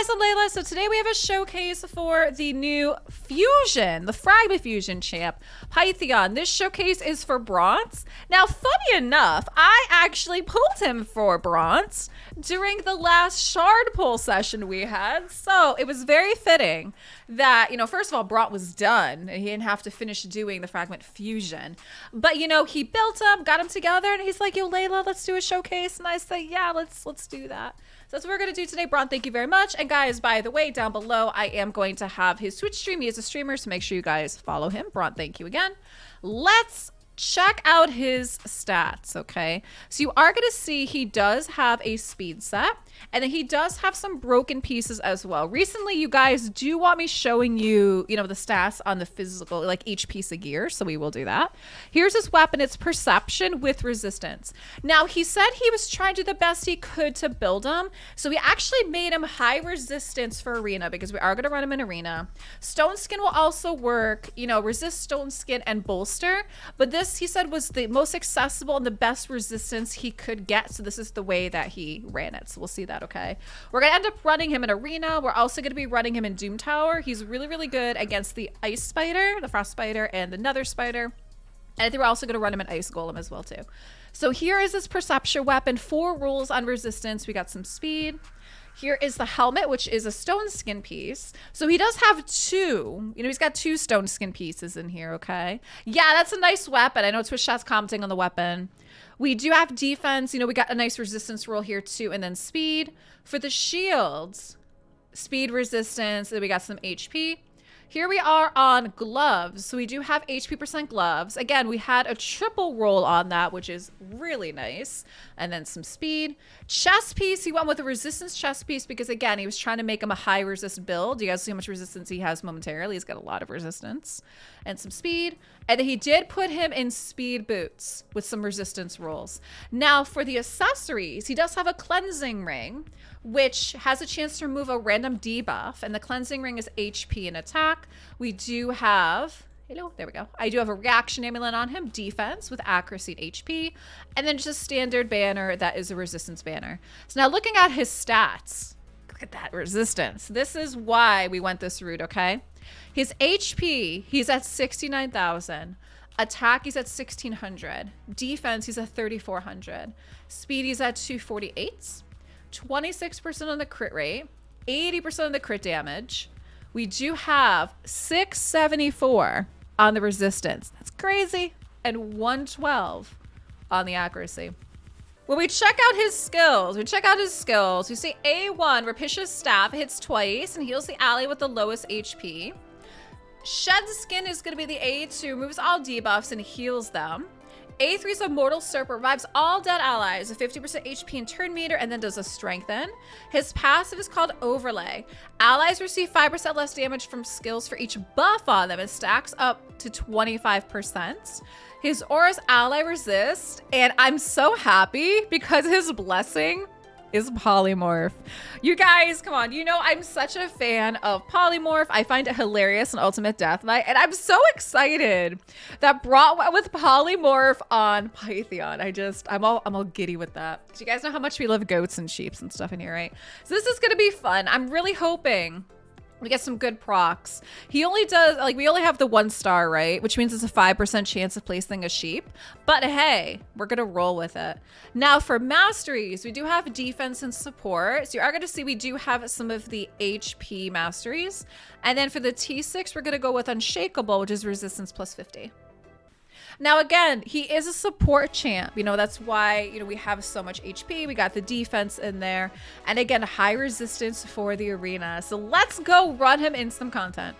guys, I'm Leila. So today we have a showcase for the new fusion, the Fragment Fusion champ, Pythion. This showcase is for Bront. Now, funny enough, I actually pulled him for Bront during the last shard pull session we had. So it was very fitting that, you know, first of all, Bront was done and he didn't have to finish doing the Fragment Fusion. But, you know, he built him, got him together, and he's like, yo, Leila, let's do a showcase. And I say, yeah, let's do that. So that's what we're going to do today. Bront, thank you very much. And guys, by the way, down below, I am going to have his Twitch stream. He is a streamer, so make sure you guys follow him. Bront, thank you again. Let's check out his stats, okay? So you are going to see he does have a speed set, and then he does have some broken pieces as well. Recently, you guys do want me showing you, you know, the stats on the physical, like each piece of gear, so we will do that. Here's his weapon. It's Perception with Resistance. Now, he said he was trying to do the best he could to build him, so we actually made him high resistance for Arena because we are going to run him in Arena. Stone Skin will also work, you know, resist Stone Skin and Bolster, but this, he said, was the most accessible and the best resistance he could get, so this is the way that he ran it. So we'll see that, okay? We're gonna end up running him in Arena. We're also gonna be running him in Doom Tower. He's really, really good against the Ice Spider, the Frost Spider, and the Nether Spider. And I think we're also gonna run him in Ice Golem as well, too. So here is his Perception weapon. 4 rules on resistance. We got some speed. Here is the helmet, which is a stone skin piece. So he does have 2. You know, he's got 2 stone skin pieces in here, okay? Yeah, that's a nice weapon. I know Twitch chat's commenting on the weapon. We do have defense. You know, we got a nice resistance roll here too, and then speed. For the shields, speed, resistance, and we got some HP. Here we are on gloves. So we do have HP % gloves. Again, we had a triple roll on that, which is really nice. And then some speed. Chest piece, he went with a resistance chest piece because, again, he was trying to make him a high resist build. You guys see how much resistance he has momentarily. He's got a lot of resistance. And some speed. And then he did put him in speed boots with some resistance rolls. Now, for the accessories, he does have a cleansing ring, which has a chance to remove a random debuff, and the cleansing ring is HP and attack. We do have, hello, there we go. I do have a reaction amulet on him, defense with accuracy and HP, and then just a standard banner that is a resistance banner. So now looking at his stats, look at that resistance. This is why we went this route, okay? His HP, he's at 69,000. Attack, he's at 1,600. Defense, he's at 3,400. Speed, he's at 248. 26% on the crit rate, 80% on the crit damage. We do have 674 on the resistance. That's crazy. And 112 on the accuracy. When we check out his skills, we see A1, Rapicious Staff, hits twice and heals the ally with the lowest HP. Shed Skin is going to be the A2, removes all debuffs and heals them. A3 is a Mortal Serp, revives all dead allies with 50% HP and turn meter, and then does a strengthen. His passive is called Overlay. Allies receive 5% less damage from skills for each buff on them. It stacks up to 25%. His aura is Ally Resist, and I'm so happy because his blessing is Polymorph. You guys, come on. You know I'm such a fan of Polymorph. I find it hilarious in Ultimate Deathknight, and I'm so excited that Bront went with Polymorph on Pythion. I'm all giddy with that. You guys know how much we love goats and sheeps and stuff in here, right? So this is gonna be fun. I'm really hoping we get some good procs. He only does, like, we only have the 1 star, right? Which means it's a 5% chance of placing a sheep. But hey, we're gonna roll with it. Now for masteries, we do have defense and support. So you are gonna see we do have some of the HP masteries. And then for the T6, we're gonna go with Unshakable, which is resistance plus 50. Now, again, he is a support champ. You know, that's why, you know, we have so much HP. We got the defense in there. And again, high resistance for the arena. So let's go run him in some content.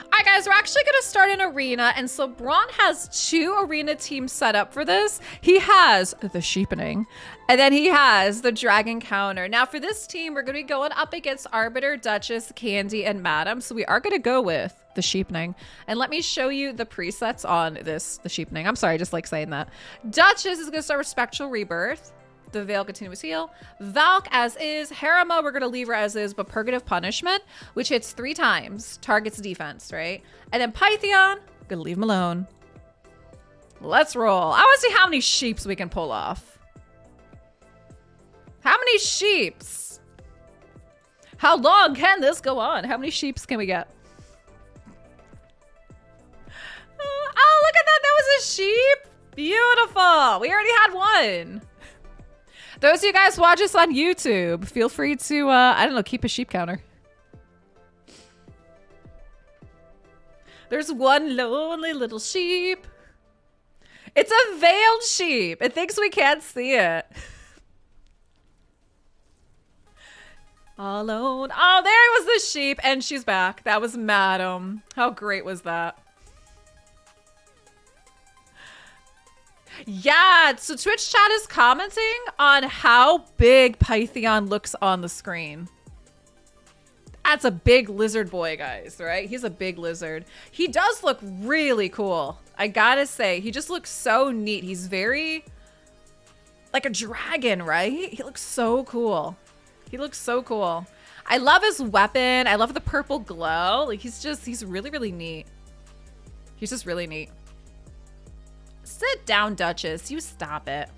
All right, guys, we're actually going to start an arena. And so Bront has 2 arena teams set up for this. He has the Sheepening, and then he has the Dragon Counter. Now, for this team, we're going to be going up against Arbiter, Duchess, Candy, and Madam. So we are going to go with the Sheepening. And let me show you the presets on this, the Sheepening. I'm sorry, I just like saying that. Duchess is going to start with Spectral Rebirth. The Veil Continuous Heal. Valk as is. Harima, we're going to leave her as is, but Purgative Punishment, which hits 3 times, targets defense, right? And then Pythion, going to leave him alone. Let's roll. I want to see how many sheeps we can pull off. How many sheeps? How long can this go on? How many sheeps can we get? Oh, look at that. That was a sheep. Beautiful. We already had one. Those of you guys watch us on YouTube, feel free to, I don't know, keep a sheep counter. There's one lonely little sheep. It's a veiled sheep. It thinks we can't see it. All alone. Oh, there was the sheep, and she's back. That was Madam. How great was that? Yeah, so Twitch chat is commenting on how big Pythion looks on the screen. That's a big lizard boy, guys, right? He's a big lizard. He does look really cool. I gotta say, he just looks so neat. He's very like a dragon, right? He looks so cool. He looks so cool. I love his weapon. I love the purple glow. Like he's really, really neat. He's just really neat. Sit down, Duchess. You stop it.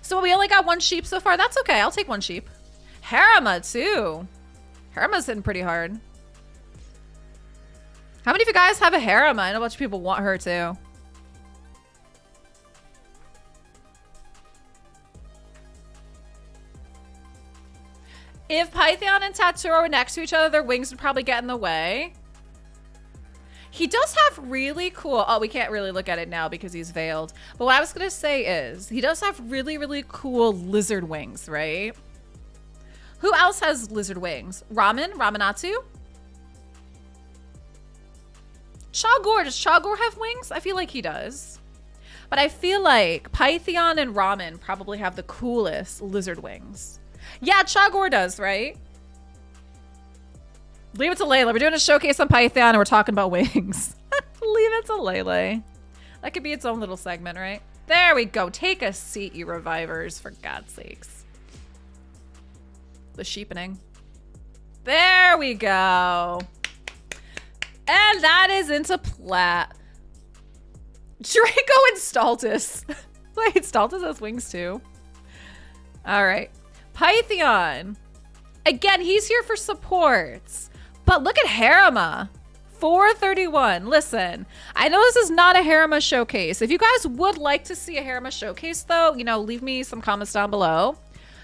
So we only got one sheep so far. That's okay. I'll take one sheep. Harima, too. Harima's hitting pretty hard. How many of you guys have a Harima? I know a bunch of people want her, too. If Pythion and Tatsuro were next to each other, their wings would probably get in the way. He does have really cool... Oh, we can't really look at it now because he's veiled. But what I was going to say is he does have really, really cool lizard wings, right? Who else has lizard wings? Ramanatsu? Chagor. Does Chagor have wings? I feel like he does. But I feel like Pythion and Ramen probably have the coolest lizard wings. Yeah, Chagor does, right? Leave it to Leila. We're doing a showcase on Pythion and we're talking about wings. Leave it to Leila. That could be its own little segment, right? There we go. Take a seat, you revivers, for God's sakes. The sheepening. There we go. And that is into plat. Draco and Stultus. Wait, Stultus has wings too. All right. Pythion. Again, he's here for supports. But look at Harima. 431. Listen, I know this is not a Harima showcase. If you guys would like to see a Harima showcase, though, you know, leave me some comments down below.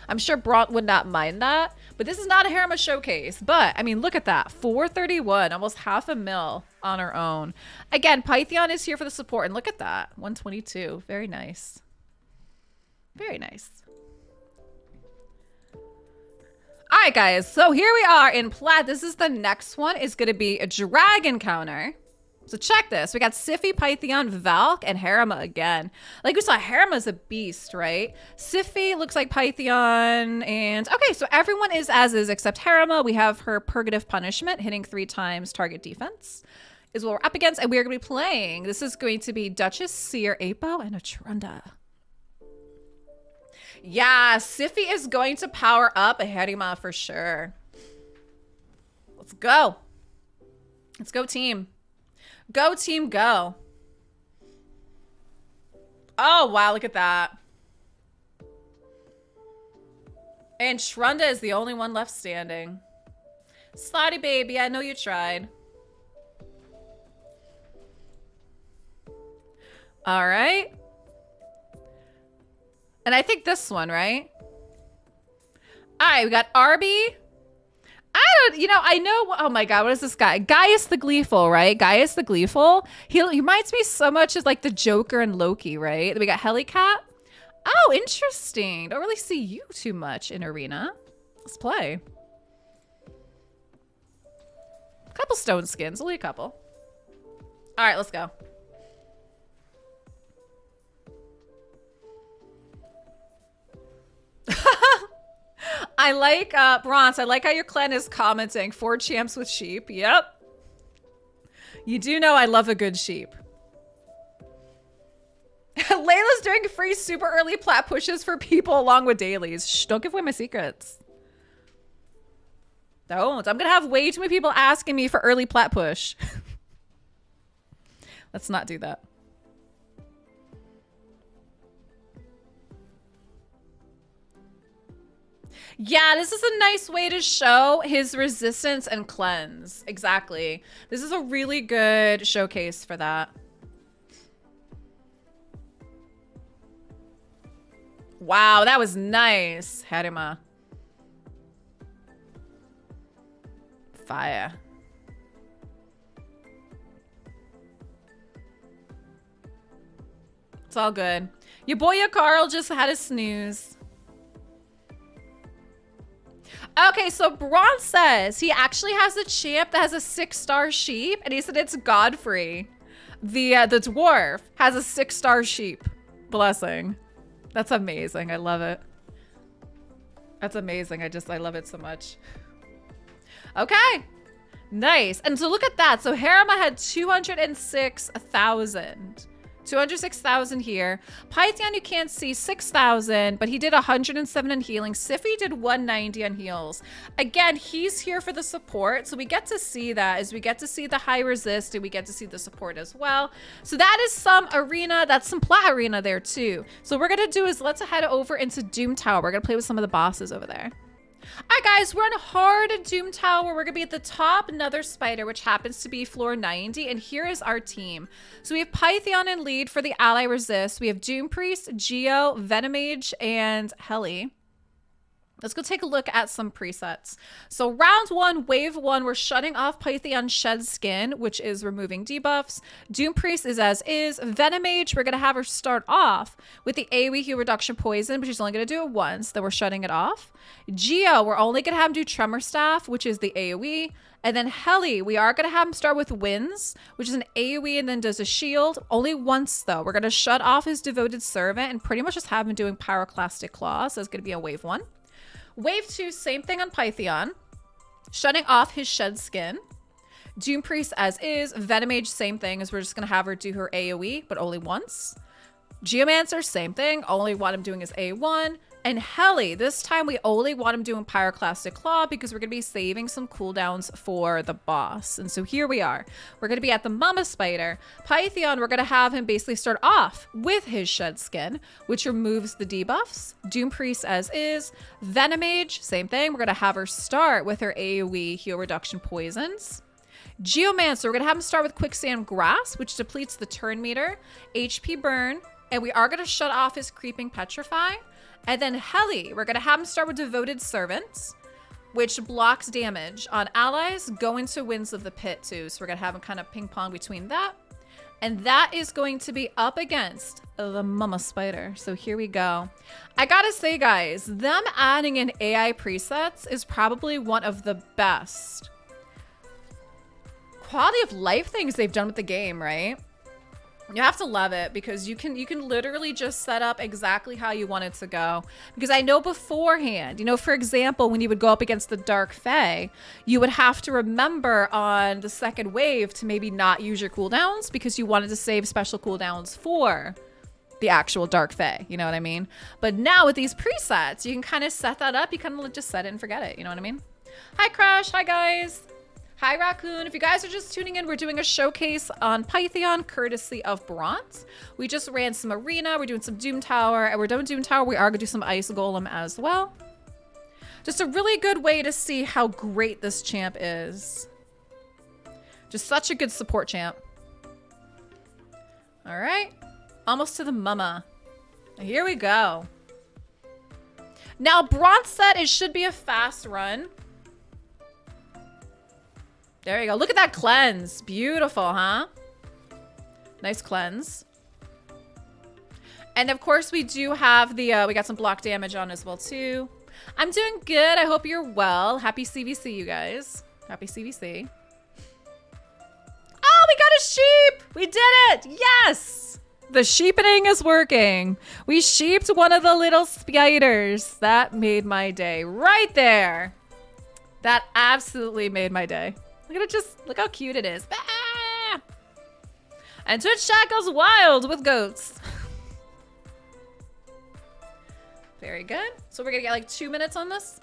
I'm sure Bront would not mind that. But this is not a Harima showcase. But, I mean, look at that. 431. Almost half a mil on her own. Again, Pythion is here for the support. And look at that. 122. Very nice. Very nice. All right, guys, so here we are in plat. This is the next one. Is going to be a dragon counter. So check this. We got Siphi, Pythion, Valk, and Harima again. Like we saw, Harima's a beast, right? Siphi looks like Pythion. And okay, so everyone is as is except Harima. We have her Purgative Punishment, hitting 3 times target defense, is what we're up against. And we're going to be playing. This is going to be Duchess, Seer, Apo, and a Trunda. Yeah, Siphi is going to power up a Harima for sure. Let's go. Let's go, team. Go, team, go. Oh, wow, look at that. And Trunda is the only one left standing. Slotty baby, I know you tried. All right. And I think this one, right? All right, we got Arby. I know, oh my God, what is this guy? Gaius the Gleeful, right? Gaius the Gleeful. He reminds me so much of like the Joker and Loki, right? Then we got Helicat. Oh, interesting. Don't really see you too much in Arena. Let's play. A couple stone skins, only a couple. All right, let's go. I like Bront. I like how your clan is commenting 4 champs with sheep. Yep. You do know I love a good sheep. Leila's doing free super early plat pushes for people along with dailies. Shh, don't give away my secrets. Don't. I'm gonna have way too many people asking me for early plat push. Let's not do that. Yeah, this is a nice way to show his resistance and cleanse. Exactly. This is a really good showcase for that. Wow, that was nice, Harima. Fire. It's all good. Your boy Carl just had a snooze. Okay, so Bront says he actually has a champ that has a 6-star sheep, and he said it's Godfrey. The dwarf has a 6-star sheep. Blessing. That's amazing. I love it. That's amazing. I love it so much. Okay. Nice. And so look at that. So Harima had 206,000. 206,000 here. Pythion, you can't see 6,000, but he did 107 in healing. Siffy did 190 on heals. Again, he's here for the support, so we get to see that as we get to see the high resist, and we get to see the support as well. So that is some arena. That's some plat arena there too. So what we're gonna do is let's head over into Doom Tower. We're gonna play with some of the bosses over there. All right, guys, we're on hard Doom Tower. We're gonna be at the top Nether Spider, which happens to be floor 90, and here is our team. So we have Pythion in lead for the ally resist. We have Doom Priest, Geo, Venomage, and Heli. Let's go take a look at some presets. So round 1, wave 1, we're shutting off Pythion's Shed Skin, which is removing debuffs. Doom Priest is as is. Venomage, we're going to have her start off with the AoE heal reduction poison, but she's only going to do it once, then we're shutting it off. Geo, we're only going to have him do Tremor Staff, which is the AoE. And then Heli, we are going to have him start with Winds, which is an AoE and then does a shield. Only once, though. We're going to shut off his Devoted Servant and pretty much just have him doing Pyroclastic Claw, so it's going to be a wave 1. Wave 2, same thing on Pythion. Shutting off his Shed Skin. Doom Priest as is. Venomage, same thing, as we're just going to have her do her AoE, but only once. Geomancer, same thing. Only want him doing his A1. And Heli, this time we only want him doing Pyroclastic Claw because we're going to be saving some cooldowns for the boss. And so here we are. We're going to be at the Mama Spider. Pythion, we're going to have him basically start off with his Shed Skin, which removes the debuffs. Doom Priest as is. Venomage, same thing. We're going to have her start with her AoE heal reduction poisons. Geomancer, we're going to have him start with Quicksand Grass, which depletes the turn meter, HP burn, and we are going to shut off his Creeping Petrify. And then Heli, we're going to have him start with Devoted Servants, which blocks damage on allies, go into Winds of the Pit too. So we're going to have him kind of ping pong between that. And that is going to be up against the Mama Spider. So here we go. I got to say, guys, them adding in AI presets is probably one of the best quality of life things they've done with the game, right? You have to love it because you can literally just set up exactly how you want it to go. Because I know beforehand, you know, for example, when you would go up against the Dark Fae, you would have to remember on the second wave to maybe not use your cooldowns because you wanted to save special cooldowns for the actual Dark Fae, you know what I mean? But now with these presets, you can kind of set that up. You kind of just set it and forget it, you know what I mean? Hi, Crash. Hi, guys. Hi, Raccoon. If you guys are just tuning in, we're doing a showcase on Pythion, courtesy of Bront. We just ran some arena. We're doing some Doom Tower, and we're done with Doom Tower. We are going to do some Ice Golem as well. Just a really good way to see how great this champ is. Just such a good support champ. All right. Almost to the Mama. Here we go. Now, Bront said it should be a fast run. There you go. Look at that cleanse. Beautiful, huh? Nice cleanse. And of course, we do have the, we got some block damage on as well, too. I'm doing good. I hope you're well. Happy CVC, you guys. Happy CVC. Oh, we got a sheep. We did it. Yes. The sheepening is working. We sheeped one of the little spiders. That made my day right there. That absolutely made my day. Look at it, just look how cute it is. Ah! And Twitch chat goes wild with goats. Very good. So we're gonna get like 2 minutes on this.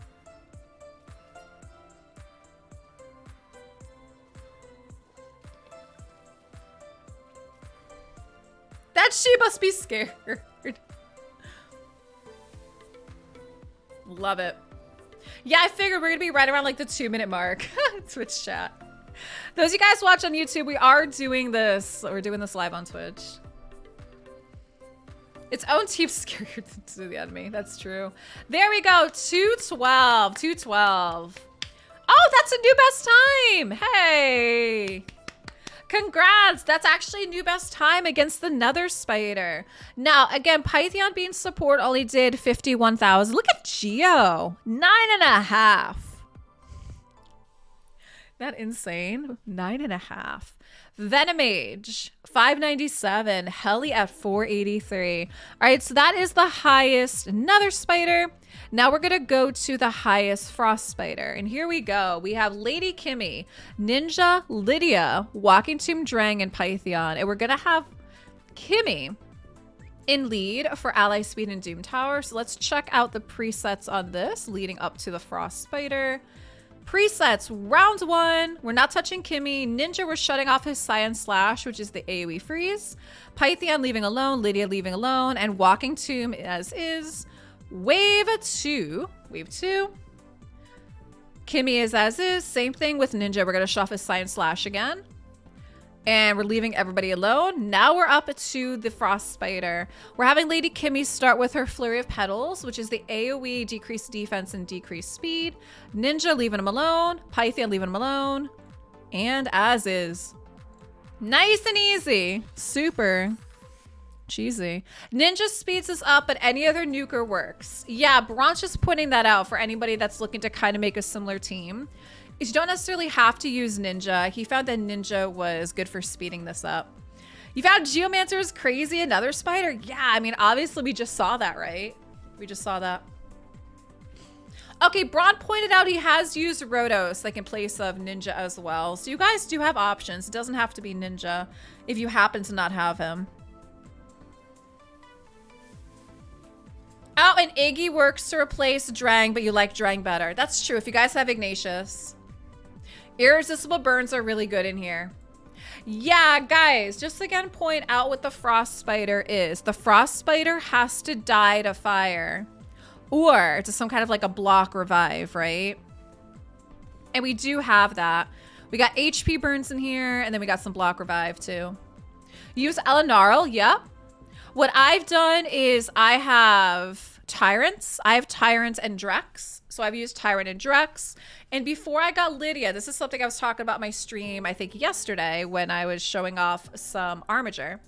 That sheep must be scared. Love it. Yeah, I figured we're gonna be right around like the 2-minute mark. Twitch chat. Those of you guys watch on YouTube, we are doing this. We're doing this live on Twitch. Its own team scarier to the enemy. That's true. There we go. 212. 212. Oh, that's a new best time. Hey. Congrats. That's actually a new best time against the Nether Spider. Now, again, Pythion being support only did 51,000. Look at Geo. 9.5. That insane? 9.5. Venomage, 597. Heli at 483. All right, so that is the highest Nether Spider. Now we're gonna go to the highest Frost Spider. And here we go. We have Lady Kimmy, Ninja, Lydia, Walking Tomb Drang, and Pythion. And we're gonna have Kimmy in lead for Ally Speed and Doom Tower. So let's check out the presets on this leading up to the Frost Spider. Presets, round 1. We're not touching Kimmy. Ninja, we're shutting off his Science Slash, which is the AoE freeze. Pythion leaving alone. Lydia leaving alone. And Walking Tomb as is. Wave 2. Kimmy is as is. Same thing with Ninja. We're going to shut off his Science Slash again. And we're leaving everybody alone. Now we're up to the Frost Spider. We're having Lady Kimmy start with her Flurry of Petals, which is the AoE, decreased defense and decreased speed. Ninja leaving him alone. Pythion leaving him alone. And as is. Nice and easy. Super cheesy. Ninja speeds us up, but any other nuker works. Yeah, Bront's just pointing that out for anybody that's looking to kind of make a similar team. You don't necessarily have to use Ninja. He found that Ninja was good for speeding this up. You found Geomancer is crazy, another spider? Yeah, I mean, obviously we just saw that, right? We just saw that. Okay, Bront pointed out he has used Rotos like in place of Ninja as well. So you guys do have options. It doesn't have to be Ninja if you happen to not have him. Oh, and Iggy works to replace Drang, but you like Drang better. That's true. If you guys have Ignatius. Irresistible burns are really good in here. Yeah, guys, just again point out what the Frost Spider is. The Frost Spider has to die to fire or to some kind of like a block revive, right? And we do have that. We got HP burns in here, and then we got some block revive too. Use Elenarl, yep. What I've done is I have Tyrants. I have Tyrant and Drex. So I've used Tyrant and Drex. And before I got Lydia, this is something I was talking about in my stream, I think yesterday when I was showing off some Armiger,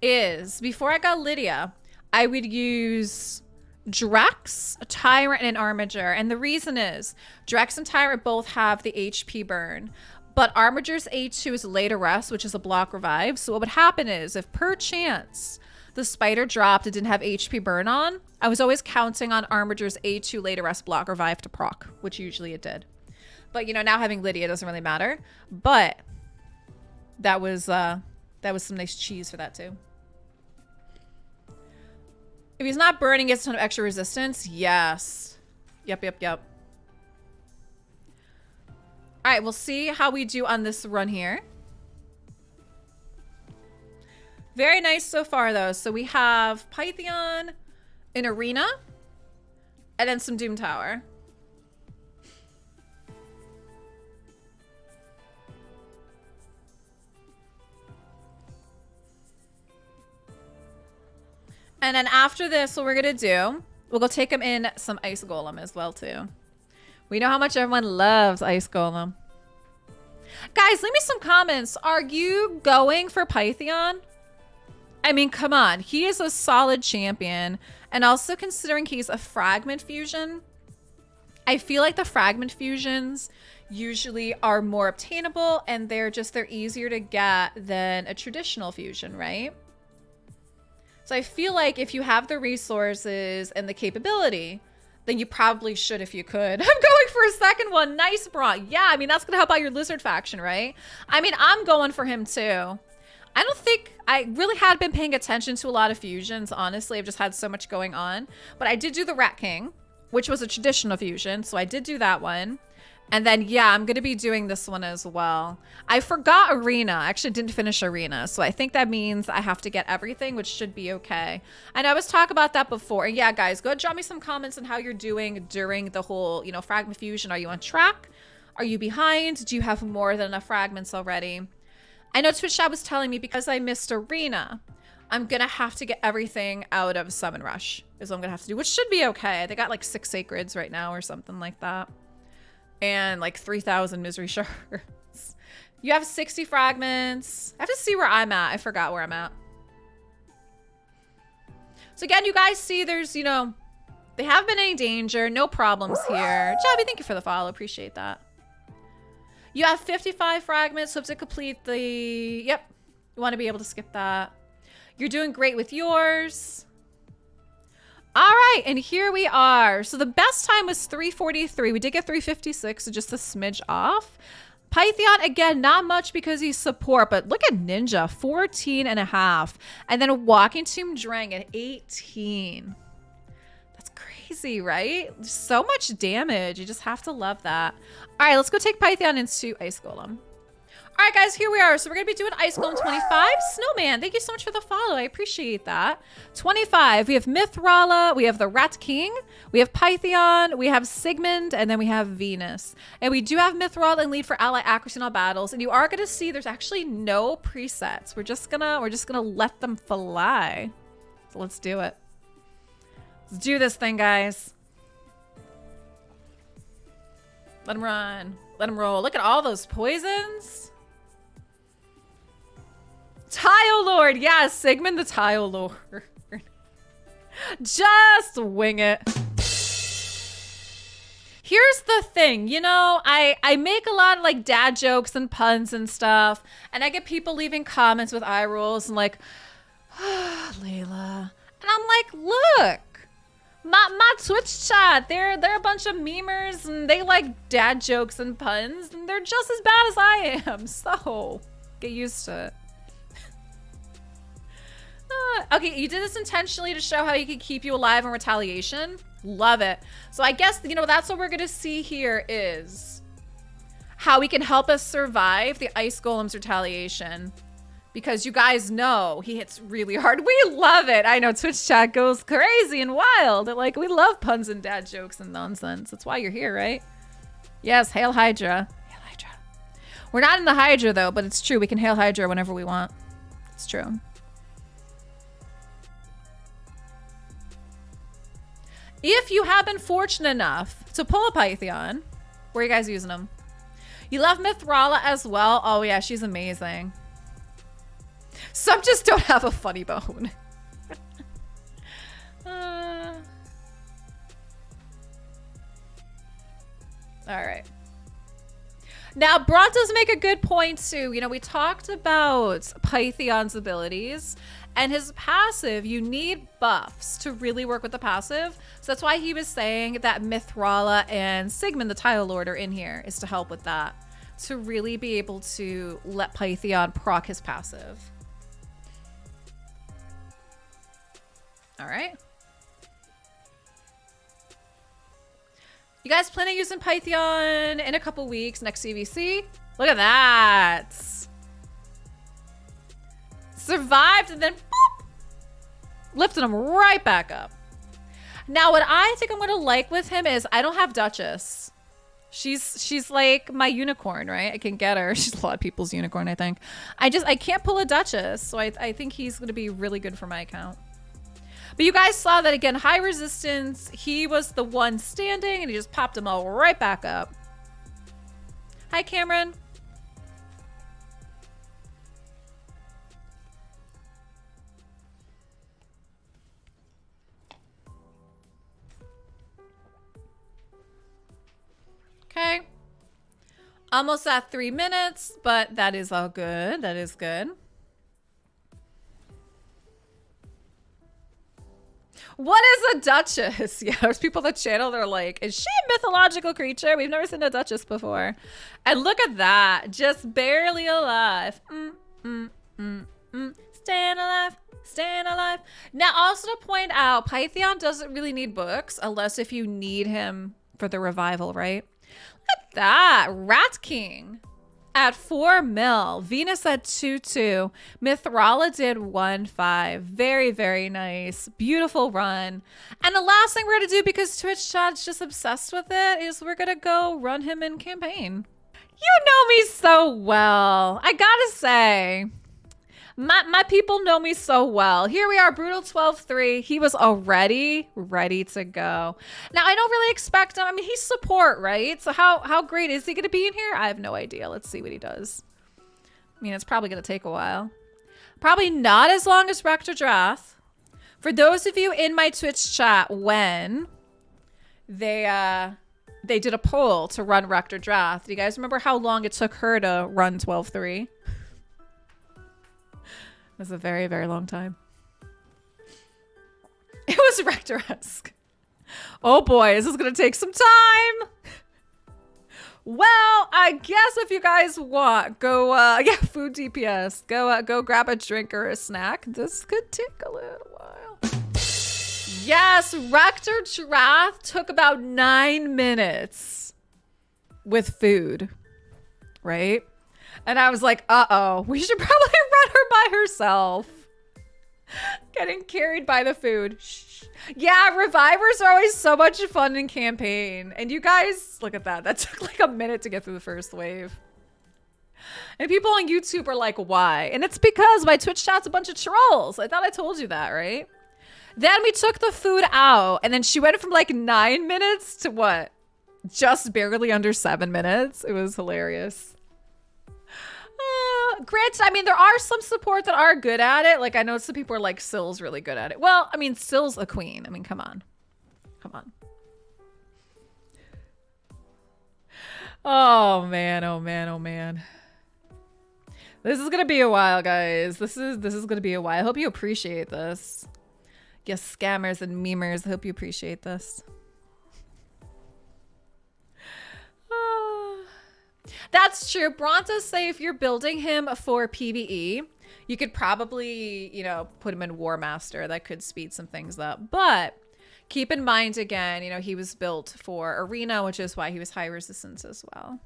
is before I got Lydia, I would use Drex, Tyrant, and Armiger. And the reason is Drex and Tyrant both have the HP burn. But Armiger's A2 is later rest, which is a block revive. So what would happen is if per chance the spider dropped and didn't have HP burn on, I was always counting on Armiger's A2 later rest block revive to proc, which usually it did. But you know, now having Lydia doesn't really matter. But that was some nice cheese for that too. If he's not burning, he gets a ton of extra resistance. Yes. Yep. All right, we'll see how we do on this run here. Very nice so far, though. So we have Pythion, an Arena, and then some Doom Tower. And then after this, what we're going to do, we'll go take him in some Ice Golem as well, too. We know how much everyone loves Ice Golem. Guys, leave me some comments. Are you going for Pythion? I mean, come on. He is a solid champion. And also considering he's a fragment fusion, I feel like the fragment fusions usually are more obtainable and they're easier to get than a traditional fusion, right? So I feel like if you have the resources and the capability, then you probably should if you could. I'm going for a second one. Nice, Bront. Yeah, I mean, that's going to help out your Lizard faction, right? I mean, I'm going for him too. I don't think I really had been paying attention to a lot of fusions, honestly. I've just had so much going on. But I did do the Rat King, which was a traditional fusion. So I did do that one. And then, yeah, I'm going to be doing this one as well. I forgot Arena. I actually didn't finish Arena. So I think that means I have to get everything, which should be okay. And I was talking about that before. And yeah, guys, go ahead, drop me some comments on how you're doing during the whole, you know, fragment fusion. Are you on track? Are you behind? Do you have more than enough fragments already? I know Twitch chat was telling me because I missed Arena, I'm going to have to get everything out of Summon Rush is what I'm going to have to do, which should be okay. They got like 6 Sacreds right now or something like that. And like 3,000 Misery Shards. You have 60 fragments. I have to see where I'm at. I forgot where I'm at. So again, you guys see there's, you know, they haven't been any danger. No problems here. Jabby, thank you for the follow. Appreciate that. You have 55 fragments. So to complete the... Yep. You want to be able to skip that. You're doing great with yours. All right, and here we are. So the best time was 3:43. We did get 3:56, so just a smidge off. Pythion, again, not much because he's support, but look at Ninja, 14.5. And then Walking Tomb Drang at 18. That's crazy, right? So much damage. You just have to love that. All right, let's go take Pythion into Ice Golem. All right, guys, here we are. So we're going to be doing Ice Golem 25. Snowman, thank you so much for the follow. I appreciate that. 25, we have Mithrala, we have the Rat King, we have Pythion, we have Sigmund, and then we have Venus. And we do have Mithrala in lead for ally accuracy in all battles. And you are going to see there's actually no presets. We're just gonna let them fly. So let's do it. Let's do this thing, guys. Let them run. Let them roll. Look at all those poisons. Tile Lord. Yeah, Sigmund the Tile Lord. Just wing it. Here's the thing, you know, I make a lot of like dad jokes and puns and stuff, and I get people leaving comments with eye rolls and like, oh, Leila. And I'm like, look, my Twitch chat, they're a bunch of memers and they like dad jokes and puns, and they're just as bad as I am. So get used to it. Okay, you did this intentionally to show how you can keep you alive in retaliation. Love it. So I guess, you know, that's what we're going to see here is how we can help us survive the Ice Golem's retaliation. Because you guys know he hits really hard. We love it. I know Twitch chat goes crazy and wild. Like, we love puns and dad jokes and nonsense. That's why you're here, right? Yes, Hail Hydra. Hail Hydra. We're not in the Hydra, though, but it's true. We can Hail Hydra whenever we want. It's true. If you have been fortunate enough to pull a Pythion, where are you guys using them? You love Mithrala as well. Oh yeah, she's amazing. Some just don't have a funny bone. All right. Now, Bront does make a good point too. You know, we talked about Pythion's abilities. And his passive, you need buffs to really work with the passive. So that's why he was saying that Mithrala and Sigmund, the Tile Lord, are in here, is to help with that. To really be able to let Pythion proc his passive. All right. You guys plan on using Pythion in a couple weeks, next CVC? Look at that. Survived and then boop, lifted him right back up. Now, what I think I'm gonna like with him is I don't have Duchess. She's like my unicorn, right? I can get her. She's a lot of people's unicorn, I think. I can't pull a Duchess, so I think he's gonna be really good for my account. But you guys saw that again, high resistance. He was the one standing, and he just popped them all right back up. Hi, Cameron. Okay. Almost at 3 minutes, but that is all good. That is good. What is a Duchess? Yeah, there's people that channel, they're like, is she a mythological creature? We've never seen a Duchess before. And look at that. Just barely alive. Staying alive. Staying alive. Now, also to point out, Pythion doesn't really need books unless if you need him for the revival, right? Look at that. Rat King at 4 mil. Venus at 2-2. Mithrala did 1-5. Very, very nice. Beautiful run. And the last thing we're going to do, because Twitch chat's just obsessed with it, is we're going to go run him in campaign. You know me so well. I gotta say. My people know me so well. Here we are, Brutal 12-3. He was already ready to go. Now, I don't really expect him. I mean, he's support, right? So how great is he going to be in here? I have no idea. Let's see what he does. I mean, it's probably going to take a while. Probably not as long as Rector Drath. For those of you in my Twitch chat, when they did a poll to run Rector Drath, do you guys remember how long it took her to run 12-3? It was a very, very long time. It was Rector-esque. Oh boy, is this gonna take some time? Well, I guess if you guys want, go, yeah, food DPS. Go grab a drink or a snack. This could take a little while. Yes, Rector Drath took about 9 minutes with food, right? And I was like, uh-oh, we should probably run her by herself. Getting carried by the food. Shh. Yeah, revivers are always so much fun in campaign. And you guys, look at that. That took like a minute to get through the first wave. And people on YouTube are like, why? And it's because my Twitch chat's a bunch of trolls. I thought I told you that, right? Then we took the food out. And then she went from like 9 minutes to what? Just barely under 7 minutes. It was hilarious. Granted, I mean, there are some support that are good at it. Like, I know some people are like, Sill's really good at it. Well, I mean, Sill's a queen. I mean, come on. Come on. Oh, man. Oh, man. Oh, man. This is going to be a while, guys. This is going to be a while. I hope you appreciate this. Yes, scammers and memers. I hope you appreciate this. That's true. Bront does say if you're building him for PvE, you could probably, you know, put him in War Master. That could speed some things up. But keep in mind, again, you know, he was built for Arena, which is why he was high resistance as well.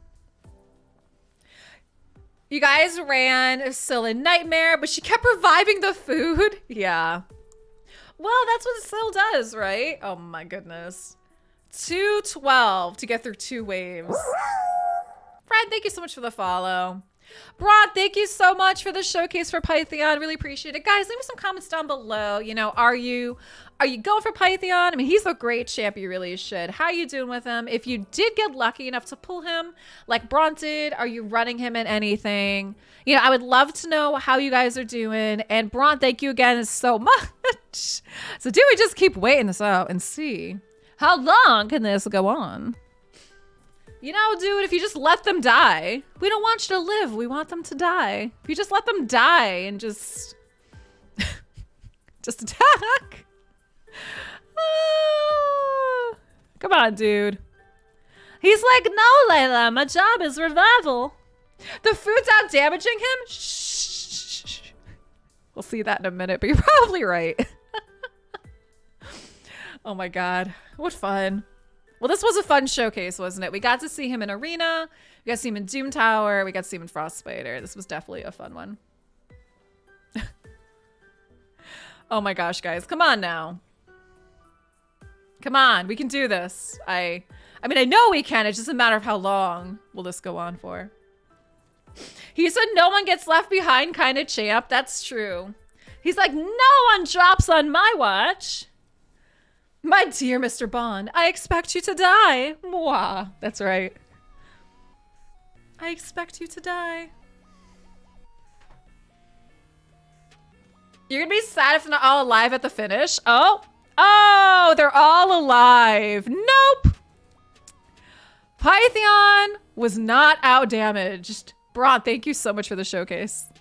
You guys ran Sill in Nightmare, but she kept reviving the food. Yeah. Well, that's what Sill does, right? Oh my goodness. 212 to get through 2 waves. Fred, thank you so much for the follow. Bront, thank you so much for the showcase for Pythion. Really appreciate it. Guys, leave me some comments down below. You know, are you going for Pythion? I mean, he's a great champ. You really should. How are you doing with him? If you did get lucky enough to pull him like Bront did, are you running him in anything? You know, I would love to know how you guys are doing. And Bront, thank you again so much. So do we just keep waiting this out and see how long can this go on? You know, dude, if you just let them die, we don't want you to live. We want them to die. If you just let them die and just attack. Come on, dude. He's like, no, Leila, my job is revival. The food's out damaging him? Shh. We'll see that in a minute, but you're probably right. Oh my God, what fun. Well, this was a fun showcase, wasn't it? We got to see him in Arena. We got to see him in Doom Tower. We got to see him in Frostbiter. This was definitely a fun one. Oh my gosh, guys. Come on now. Come on. We can do this. I mean, I know we can. It's just a matter of how long will this go on for. He's a no one gets left behind kind of champ. That's true. He's like, no one drops on my watch. My dear Mr. Bond, I expect you to die. Mwah. That's right. I expect you to die. You're gonna be sad if they're not all alive at the finish. Oh, they're all alive. Nope. Pythion was not out damaged. Bront, thank you so much for the showcase.